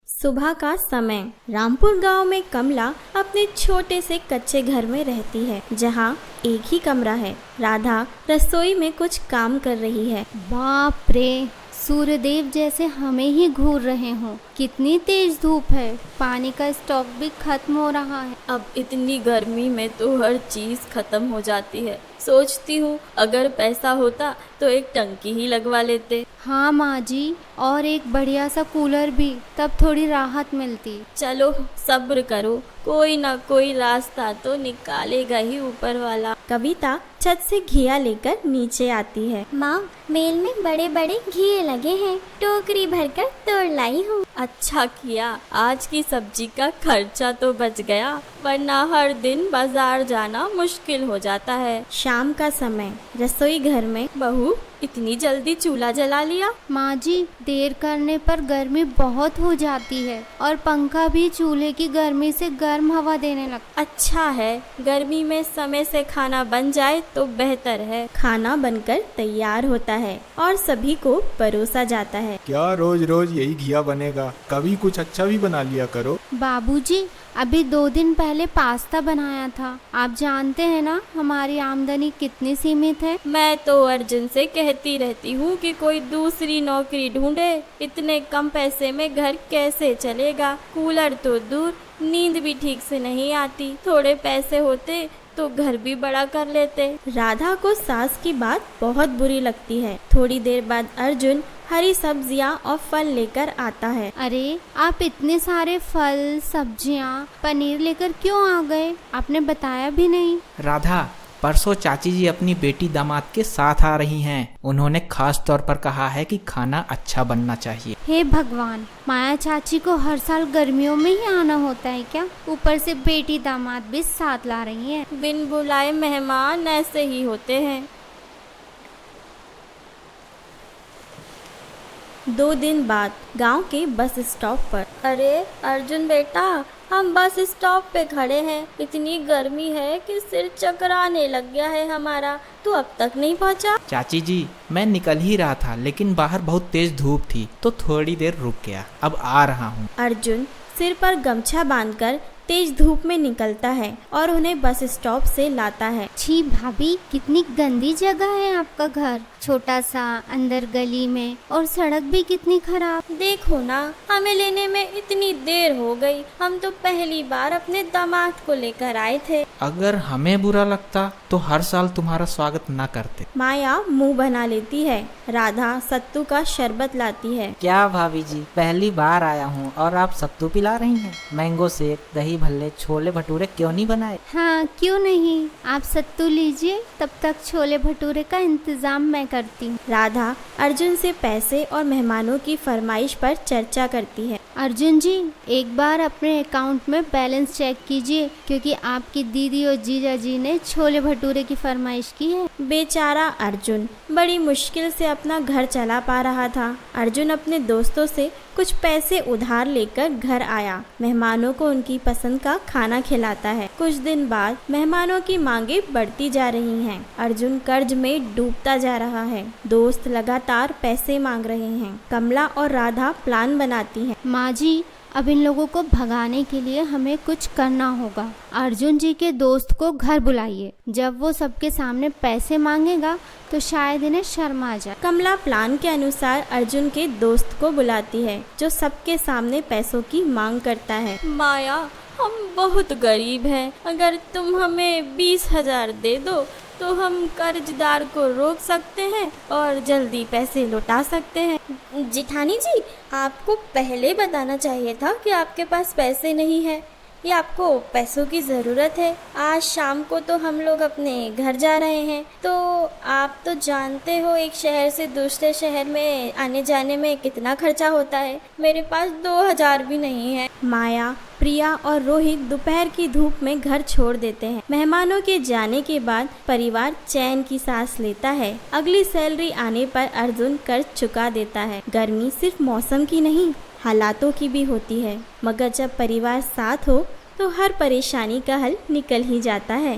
सुबह का समय। रामपुर गांव में कमला अपने छोटे से कच्चे घर में रहती है, जहां एक ही कमरा है। राधा रसोई में कुछ काम कर रही है। बाप रे, सूर्यदेव जैसे हमें ही घूर रहे हों। कितनी तेज धूप है, पानी का स्टॉक भी खत्म हो रहा है। अब इतनी गर्मी में तो हर चीज खत्म हो जाती है। सोचती हूँ अगर पैसा होता तो एक टंकी ही लगवा लेते। हाँ माँ जी, और एक बढ़िया सा कूलर भी, तब थोड़ी राहत मिलती। चलो सब्र करो, कोई ना कोई रास्ता तो निकालेगा ही ऊपर वाला। कविता छत से घिया लेकर नीचे आती है। माँ, मेल में बड़े बड़े घिए लगे हैं, टोकरी भरकर तोड़ लाई हूँ। अच्छा किया, आज की सब्जी का खर्चा तो बच गया, वरना हर दिन बाजार जाना मुश्किल हो जाता है। शाम का समय। रसोई घर में। बहू, इतनी जल्दी चूल्हा जला लिया? माँ जी, देर करने पर गर्मी बहुत हो जाती है और पंखा भी चूल्हे की गर्मी से गर्म हवा देने लगता। अच्छा है, गर्मी में समय से खाना बन जाए तो बेहतर है। खाना बनकर तैयार होता है और सभी को परोसा जाता है। क्या रोज रोज यही घिया बनेगा? कभी कुछ अच्छा भी बना लिया करो। बाबूजी, अभी 2 दिन पहले पास्ता बनाया था। आप जानते हैं ना हमारी आमदनी कितनी सीमित है। मैं तो अर्जुन से कहती रहती हूँ कि कोई दूसरी नौकरी ढूंढे। इतने कम पैसे में घर कैसे चलेगा? कूलर तो दूर, नींद भी ठीक से नहीं आती। थोड़े पैसे होते तो घर भी बड़ा कर लेते। राधा को सास की बात बहुत बुरी लगती है। थोड़ी देर बाद अर्जुन हरी सब्जियां और फल लेकर आता है। अरे, आप इतने सारे फल, सब्जियां, पनीर लेकर क्यों आ गए? आपने बताया भी नहीं। राधा, परसों चाची जी अपनी बेटी दामाद के साथ आ रही हैं। उन्होंने खास तौर पर कहा है कि खाना अच्छा बनना चाहिए। हे भगवान, माया चाची को हर साल गर्मियों में ही आना होता है क्या? ऊपर से बेटी दामाद भी साथ ला रही हैं। बिन बुलाए मेहमान ऐसे ही होते हैं। 2 दिन बाद गांव के बस स्टॉप पर। अरे अर्जुन बेटा, हम बस स्टॉप पे खड़े हैं। इतनी गर्मी है कि सिर चकराने लग गया है हमारा। तू अब तक नहीं पहुंचा? चाची जी, मैं निकल ही रहा था, लेकिन बाहर बहुत तेज धूप थी तो थोड़ी देर रुक गया। अब आ रहा हूँ। अर्जुन सिर पर गमछा बांधकर तेज धूप में निकलता है और उन्हें बस स्टॉप से लाता है। छी भाभी, कितनी गंदी जगह है आपका घर। छोटा सा, अंदर गली में, और सड़क भी कितनी खराब। देखो ना, हमें लेने में इतनी देर हो गई। हम तो पहली बार अपने दामाद को लेकर आए थे। अगर हमें बुरा लगता तो हर साल तुम्हारा स्वागत न करते। माया मुंह बना लेती है। राधा सत्तू का शरबत लाती है। क्या भाभी जी, पहली बार आया हूँ और आप सत्तू पिला रही हैं? मैंगो शेक, दही भल्ले, छोले भटूरे क्यों नहीं बनाए? हाँ, क्यों नहीं। आप सत्तू लीजिए, तब तक छोले भटूरे का इंतजाम मैं करती हूँ। राधा अर्जुन से पैसे और मेहमानों की फरमाइश पर चर्चा करती है। अर्जुन जी, एक बार अपने अकाउंट में बैलेंस चेक कीजिए, क्योंकि आपकी दीदी और जीजा जी ने छोले भटूरे की फरमाइश की है। बेचारा अर्जुन बड़ी मुश्किल से अपना घर चला पा रहा था। अर्जुन अपने दोस्तों से कुछ पैसे उधार लेकर घर आया। मेहमानों को उनकी पसंद का खाना खिलाता है। कुछ दिन बाद मेहमानों की मांगे बढ़ती जा रही हैं। अर्जुन कर्ज में डूबता जा रहा है। दोस्त लगातार पैसे मांग रहे हैं। कमला और राधा प्लान बनाती हैं। माँ जी, अब इन लोगों को भगाने के लिए हमें कुछ करना होगा। अर्जुन जी के दोस्त को घर बुलाइए। जब वो सबके सामने पैसे मांगेगा तो शायद इन्हें शर्म आ जाए। कमला प्लान के अनुसार अर्जुन के दोस्त को बुलाती है, जो सबके सामने पैसों की मांग करता है। माया, हम बहुत गरीब हैं। अगर तुम हमें 20,000 दे दो तो हम कर्जदार को रोक सकते हैं और जल्दी पैसे लौटा सकते हैं। जिठानी जी, आपको पहले बताना चाहिए था कि आपके पास पैसे नहीं है या आपको पैसों की ज़रूरत है। आज शाम को तो हम लोग अपने घर जा रहे हैं, तो आप तो जानते हो एक शहर से दूसरे शहर में आने जाने में कितना खर्चा होता है। मेरे पास 2,000 भी नहीं है। माया, प्रिया और रोहित दोपहर की धूप में घर छोड़ देते हैं। मेहमानों के जाने के बाद परिवार चैन की सांस लेता है। अगली सैलरी आने पर अर्जुन कर्ज चुका देता है। गर्मी सिर्फ मौसम की नहीं, हालातों की भी होती है, मगर जब परिवार साथ हो तो हर परेशानी का हल निकल ही जाता है।